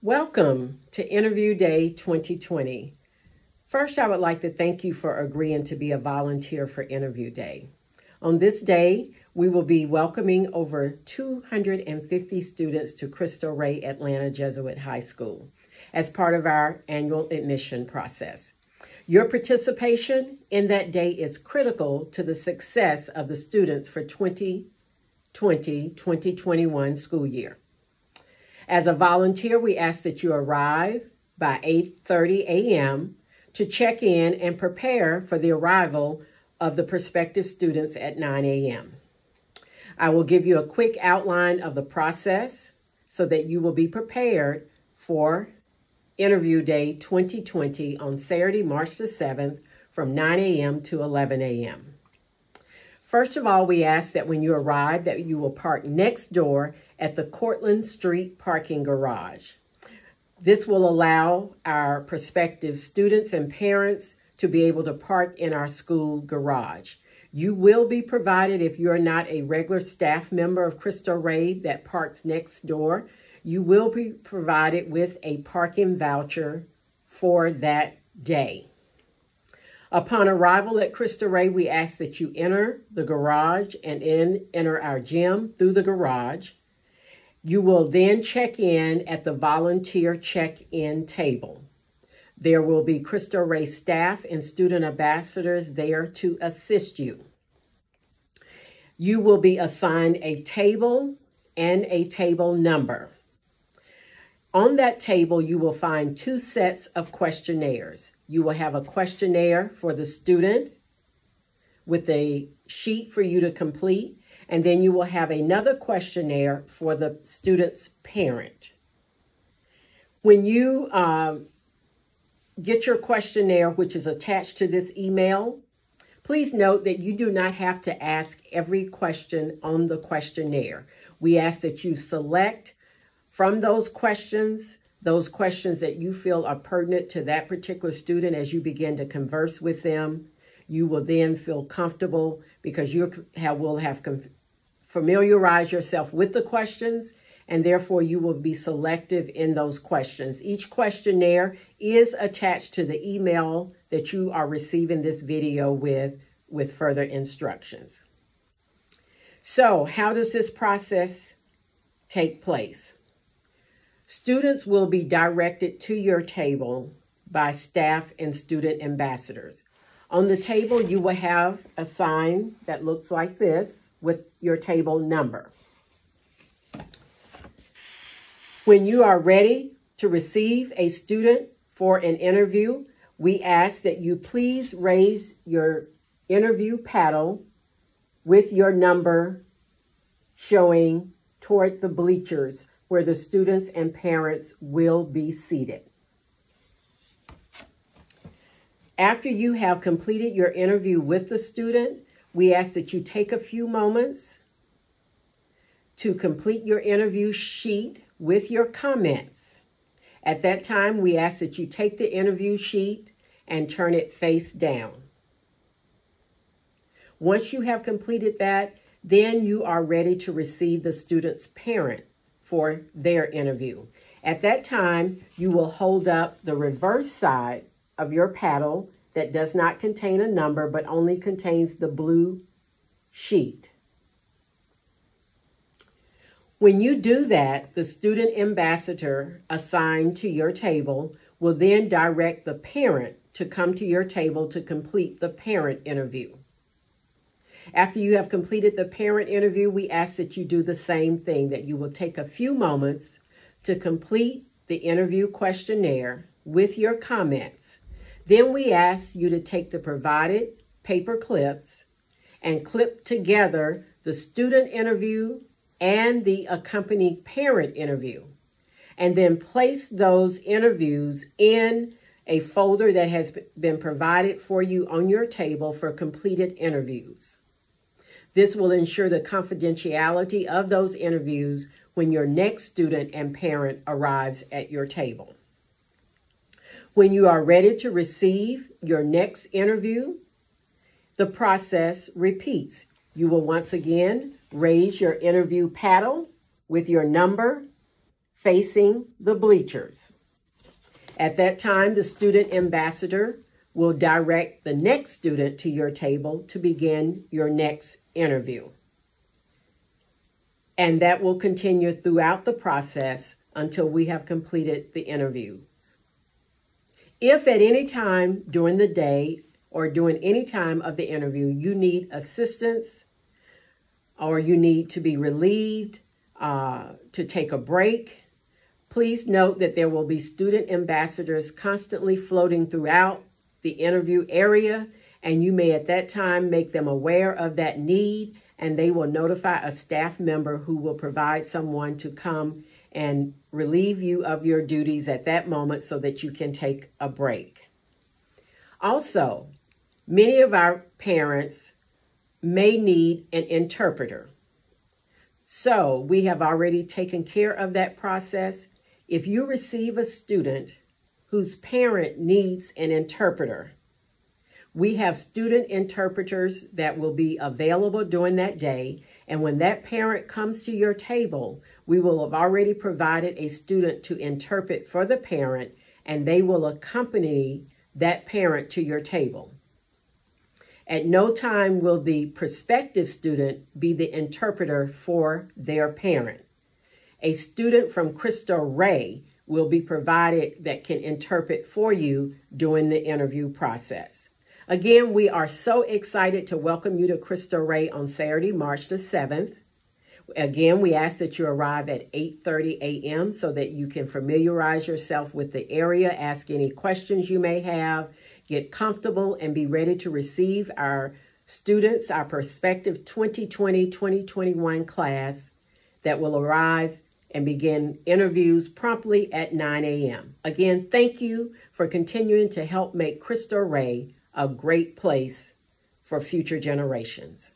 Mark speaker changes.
Speaker 1: Welcome to Interview Day 2020. First, I would like to thank you for agreeing to be a volunteer for Interview Day. On this day, we will be welcoming over 250 students to Cristo Rey Atlanta Jesuit High School as part of our annual admission process. Your participation in that day is critical to the success of the students for 2020-2021 school year. As a volunteer, we ask that you arrive by 8:30 a.m. to check in and prepare for the arrival of the prospective students at 9 a.m. I will give you a quick outline of the process so that you will be prepared for Interview Day 2020 on Saturday, March the 7th from 9 a.m. to 11 a.m. First of all, we ask that when you arrive that you will park next door at the Cortlandt Street parking garage. This will allow our prospective students and parents to be able to park in our school garage. You will be provided, if you're not a regular staff member of Cristo Rey that parks next door, you will be provided with a parking voucher for that day. Upon arrival at Cristo Rey, we ask that you enter the garage and enter our gym through the garage. You will then check in at the volunteer check-in table. There will be Cristo Rey staff and student ambassadors there to assist you. You will be assigned a table and a table number. On that table, you will find two sets of questionnaires. You will have a questionnaire for the student with a sheet for you to complete, and then you will have another questionnaire for the student's parent. When you get your questionnaire, which is attached to this email, please note that you do not have to ask every question on the questionnaire. We ask that you select from those questions that you feel are pertinent to that particular student as you begin to converse with them. You will then feel comfortable because you will have familiarized yourself with the questions, and therefore you will be selective in those questions. Each questionnaire is attached to the email that you are receiving this video with further instructions. So, how does this process take place? Students will be directed to your table by staff and student ambassadors. On the table, you will have a sign that looks like this with your table number. When you are ready to receive a student for an interview, we ask that you please raise your interview paddle with your number showing toward the bleachers where the students and parents will be seated. After you have completed your interview with the student, we ask that you take a few moments to complete your interview sheet with your comments. At that time, we ask that you take the interview sheet and turn it face down. Once you have completed that, then you are ready to receive the student's parent for their interview. At that time, you will hold up the reverse side of your paddle that does not contain a number but only contains the blue sheet. When you do that, the student ambassador assigned to your table will then direct the parent to come to your table to complete the parent interview. After you have completed the parent interview, we ask that you do the same thing, that you will take a few moments to complete the interview questionnaire with your comments. Then we ask you to take the provided paper clips and clip together the student interview and the accompanying parent interview, and then place those interviews in a folder that has been provided for you on your table for completed interviews. This will ensure the confidentiality of those interviews when your next student and parent arrives at your table. When you are ready to receive your next interview, the process repeats. You will once again raise your interview paddle with your number facing the bleachers. At that time, the student ambassador will direct the next student to your table to begin your next interview. And that will continue throughout the process until we have completed the interviews. If at any time during the day or during any time of the interview you need assistance or you need to be relieved, to take a break, please note that there will be student ambassadors constantly floating throughout the interview area, and you may at that time make them aware of that need, and they will notify a staff member who will provide someone to come and relieve you of your duties at that moment so that you can take a break. Also, many of our parents may need an interpreter. So we have already taken care of that process. If you receive a student whose parent needs an interpreter, we have student interpreters that will be available during that day. And when that parent comes to your table, we will have already provided a student to interpret for the parent, and they will accompany that parent to your table. At no time will the prospective student be the interpreter for their parent. A student from Cristo Rey will be provided that can interpret for you during the interview process. Again, we are so excited to welcome you to Cristo Rey on Saturday, March the 7th. Again, we ask that you arrive at 8:30 a.m. so that you can familiarize yourself with the area, ask any questions you may have, get comfortable, and be ready to receive our students, our prospective 2020-2021 class that will arrive and begin interviews promptly at 9 a.m. Again, thank you for continuing to help make Cristo Rey a great place for future generations.